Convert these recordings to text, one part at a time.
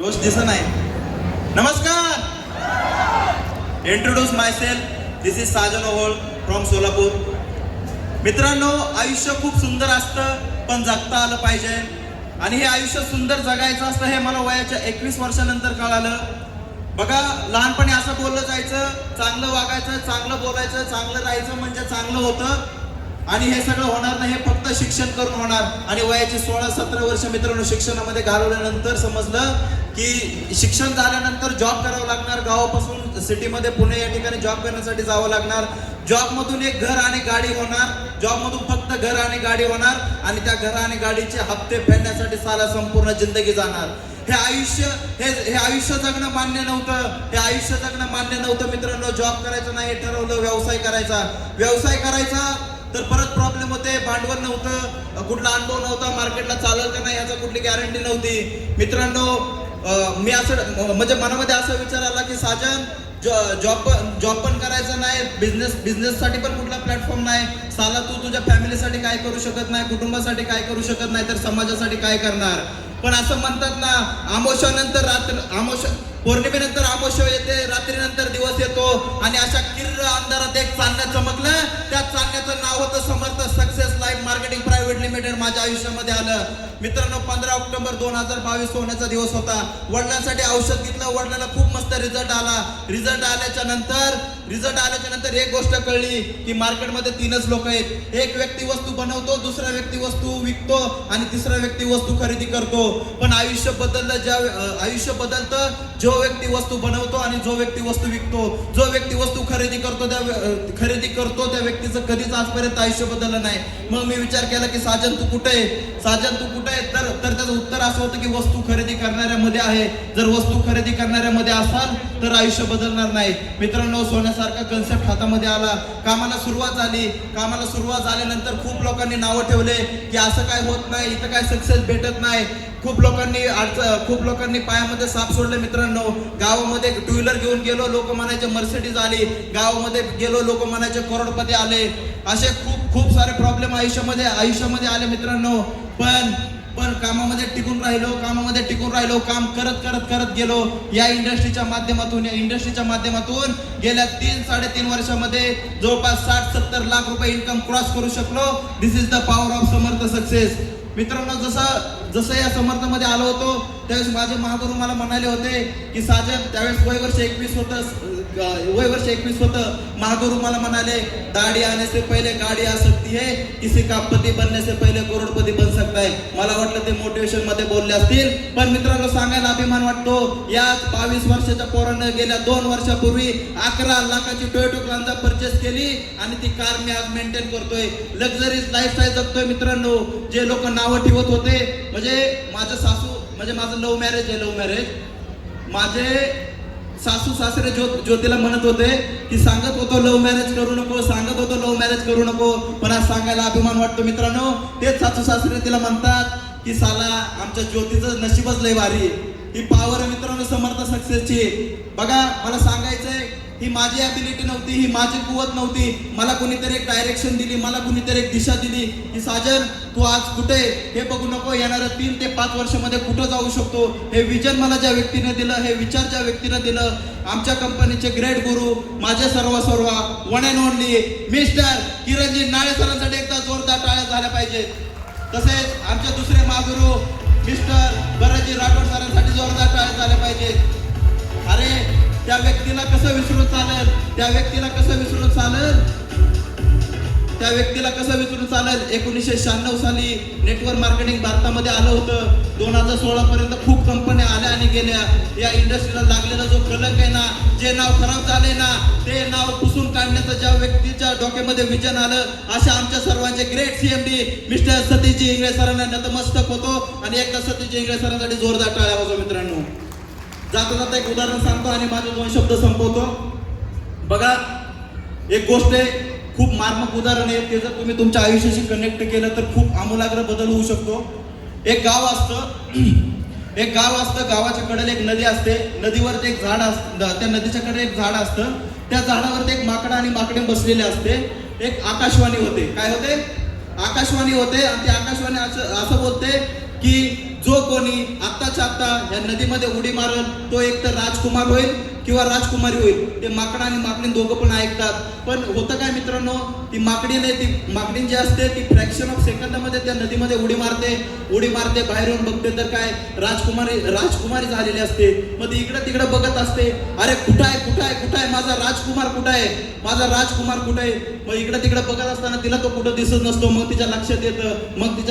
दोष दिसत नाही. नमस्कार. Introduce myself. This is Sajan Ohol from Solapur. मित्रांनो, आयुष्य खूप सुंदर असतं, पण जगता आलं पाहिजे. आणि हे आयुष्य सुंदर जगायचं असतं हे मला वयाच्या 21 वर्षानंतर कळालं. बघा, लहानपणी असं बोललं जायचं, चांगलं वागायचं, चांगलं बोलायचं, चांगलं राहायचं म्हणजे चांगलं होतं. आणि हे सगळं होणार नाही, हे फक्त शिक्षण करून होणार. आणि वयाची 16-17 वर्ष मित्रांनो शिक्षणामध्ये घालवल्यानंतर समजलं की शिक्षण झाल्यानंतर जॉब करावं लागणार. गावापासून सिटीमध्ये पुणे या ठिकाणी जॉब करण्यासाठी जावं लागणार. जॉबमधून एक घर आणि गाडी होणार. जॉबमधून फक्त घर आणि गाडी होणार. आणि त्या घर आणि गाडीचे हप्ते फेडण्यासाठी साला संपूर्ण जिंदगी जाणार. हे आयुष्य जगणं मान्य नव्हतं. हे आयुष्य जगणं मान्य नव्हतं मित्रांनो. जॉब करायचा नाही ठरवलं, व्यवसाय करायचा. तर परत प्रॉब्लेम होते. भांडवल नव्हतं, कुठला अनुभव नव्हता, मार्केटला चालेल का नाही याचा कुठली गॅरंटी नव्हती. मित्रांनो, मी असं म्हणजे मनामध्ये असा विचार आला की साजन जॉब पण करायचा नाही, बिझनेससाठी पण कुठला प्लॅटफॉर्म नाही. साला तू तुझ्या फॅमिलीसाठी काय करू शकत नाही, कुटुंबासाठी काय करू शकत नाही, तर समाजासाठी काय करणार. पण असं म्हणतात ना, पौर्णिमेनंतर अमावस्या येते, रात्रीनंतर दिवस येतो. आणि अशा किर्र अंधारात एक चांदण्या चमकलं. त्या चांदण्याचं नाव होतं Samarth success life marketing private limited. माझ्या आयुष्यामध्ये आलं. मित्रांनो, 15 ऑक्टोबर 2022 सोन्याचा दिवस होता. वडिलांसाठी औषध घेतलं. वडिलांना खूप मस्त रिझल्ट आला. रिझल्ट आल्याच्या नंतर एक गोष्ट कळली की मार्केटमध्ये 3च लोक आहेत. एक व्यक्ती वस्तू बनवतो, दुसरा व्यक्ती वस्तू विकतो आणि तिसरा व्यक्ती वस्तू खरेदी करतो. पण आयुष्य बदलतं जो व्यक्ती वस्तू बनवतो आणि जो व्यक्ती वस्तू विकतो. जो व्यक्ती वस्तू खरेदी करतो त्या व्यक्तीचं कधीच आजपर्यंत आयुष्य बदललं नाही. मग मी विचार केला की साजन तू कुठे आहे. तर त्याचं उत्तर असं होतं की वस्तू खरेदी करणाऱ्यामध्ये आहे. जर वस्तू खरेदी करणाऱ्यामध्ये असाल तर आयुष्य बदलणार नाही. मित्रांनो, सोन्यासारखा कन्सेप्ट हातामध्ये आला. कामाला सुरुवात झाल्यानंतर खूप लोकांनी नावं ठेवले की असं काय होत नाही, इथं काय सक्सेस भेटत नाही. खूप लोकांनी पायामध्ये साप सोडले. मित्रांनो, गावामध्ये टू व्हीलर घेऊन गेलो, लोक म्हणायचे मर्सिडीज आली. गावामध्ये गेलो, लोक म्हणायचे करोडपती आले. असे खूप सारे प्रॉब्लेम आयुष्यामध्ये आले मित्रांनो. पण कामामध्ये टिकून राहिलो. काम करत गेलो. या इंडस्ट्रीच्या माध्यमातून गेल्या 3-3.5 वर्षामध्ये जवळपास 60-70 लाख रुपये इन्कम क्रॉस करू शकलो. This is the power of Samarth success. मित्रांनो, जसं या समर्थमध्ये आलो होतो त्यावेळेस माझे महागुरु मला म्हणाले होते की साजन, त्यावेळेस वय वर्ष 21 होतं. महागुरु मला म्हणाले, दाढी आने से पहिले गाडी आ सकती है, किसी का पती बनने से पहिले करोडपती बन सकता है. मला वाटलं ते मोटिवेशन मध्ये बोलले असतील. पण मित्रांनो, सांगायला अभिमान वाटतो, याच 22 वर्षाच्या पोरानं गेल्या 2 वर्षापूर्वी 11 लाखाची टोयोटा ग्लांजा परचेस केली आणि ती कार मी आज मेंटेन करतोय. लक्झरीज लाईफस्टाईल जगतोय. मित्रांनो, जे लोक नावं ठेवत होते, माझं लव्ह मॅरेज. माझे सासू सासरे ज्योतीला म्हणत होते की सांगत होतो लव्ह मॅरेज करू नको. पण आज सांगायला अभिमान वाटतो मित्रांनो, तेच सासू सासरे तिला म्हणतात की साला आमच्या ज्योतीचं नशीबच लय भारी. ही पॉवर आहे मित्रांनो समर्थ सक्सेसची. बघा, मला सांगायचंय, ही माझी ॲबिलिटी नव्हती, ही माझी कुवत नव्हती. मला कुणीतरी एक डायरेक्शन दिली, मला कुणीतरी एक दिशा दिली की साजन, तू आज कुठे हे बघू नको, येणाऱ्या 3 ते 5 वर्षामध्ये कुठं जाऊ शकतो. हे विजन मला ज्या व्यक्तीने दिलं, हे विचार ज्या व्यक्तीने दिलं, आमच्या कंपनीचे ग्रेट गुरु, माझे सर्व वन अँड ओनली मिस्टर किरणजी नाळे सरांसाठी एकदा जोरदार टाळ्या झाल्या पाहिजेत. तसेच आमचे दुसरे महागुरु मिस्टर भरतजी राठोड सरांसाठी जोरदार टाळ्या झाल्या पाहिजेत. अरे, त्या व्यक्तीला कसं विसरून चालेल. 1996 साली नेटवर्क मार्केटिंग भारतामध्ये आलं होतं. 2016 पर्यंत खूप कंपन्या आल्या आणि गेल्या. या इंडस्ट्रीला लागलेला जो कलंक आहे ना, जे नाव खराब झाले ना, ते नाव पुसून काढण्याचं ज्या व्यक्तीच्या डोक्यामध्ये विजन आलं, अशा आमच्या सर्वांचे ग्रेट CMD मिस्टर सतीशजी इंगळे सरांना नतमस्तक होतो. आणि एकदा सतीशजी इंगळे सरांसाठी जोरदार टाळ्या वाजवा मित्रांनो. जाता एक उदाहरण सांगतो आणि माझे 2 शब्द संपवतो. बघा, एक गोष्ट आहे, खूप मार्मिक उदाहरण आहे. ते जर तुम्ही तुमच्या आयुष्याशी कनेक्ट केलं तर खूप आमूलाग्र बदल होऊ शकतो. एक गाव असतं. गावाच्या कडेला एक नदी असते. नदीवर एक झाड असतं. त्या नदीच्या कडे एक झाड असतं. त्या झाडावरती एक माकडा आणि माकडे बसलेले असते. एक आकाशवाणी होते. काय होते? आकाशवाणी होते. आणि ती आकाशवाणी असं बोलते की जो कोणी आत्ताच्या आत्ता या नदीमध्ये उडी मारल तो एक तर राजकुमार होईल किंवा राजकुमारी होईल. ते माकडा आणि माकडीण दोघं पण ऐकतात. पण होतं काय मित्रांनो, ती माकडी नाही, ती माकडीण जी असते ती फ्रॅक्शन ऑफ सेकंदामध्ये त्या नदीमध्ये उडी मारते बाहेर येऊन बघते तर काय राजकुमारी झालेली असते. मग ती इकडे तिकडे बघत असते, अरे कुठं आहे माझा राजकुमार कुठं आहे. मग इकडे तिकडे बघत असताना तिला तो कुठं दिसत नसतो. मग तिच्या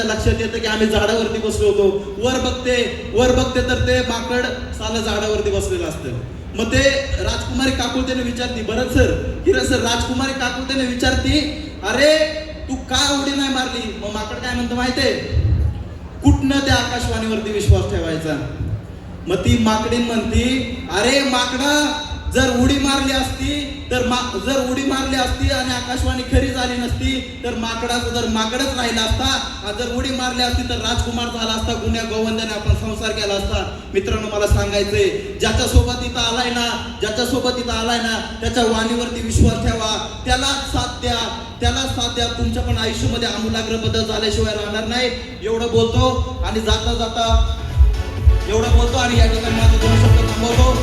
लक्षात येतं की आम्ही झाडावरती बसलो होतो. वर बघते तर ते माकड साला झाडावरती बसलेलं असतं. मग ते राजकुमारी काकुळतेने विचारते, बरं सर राजकुमारी काकुळतेने विचारते, अरे तू का उडी नाही मारली. मग माकड काय म्हणतो माहितीये, कुठनं त्या आकाशवाणीवरती विश्वास ठेवायचा. मग ती माकडीण म्हणती, अरे माकडा जर उडी मारली असती आणि आकाशवाणी खरी झाली नसती तर माकडच राहिला असता. जर उडी मारली असती तर राजकुमार झाला असता, गुन्ह्या गोवंदाने आपण संसार केला असता. मित्रांनो, मला सांगायचंय, ज्याच्यासोबत इथं आलाय ना त्याच्या वाणीवरती विश्वास ठेवा, त्याला साथ द्या. तुमच्या पण आयुष्यामध्ये आमूलाग्र बदल झाल्याशिवाय राहणार नाही. एवढं बोलतो आणि या ठिकाणी माझं 2 शब्द थांबवतो.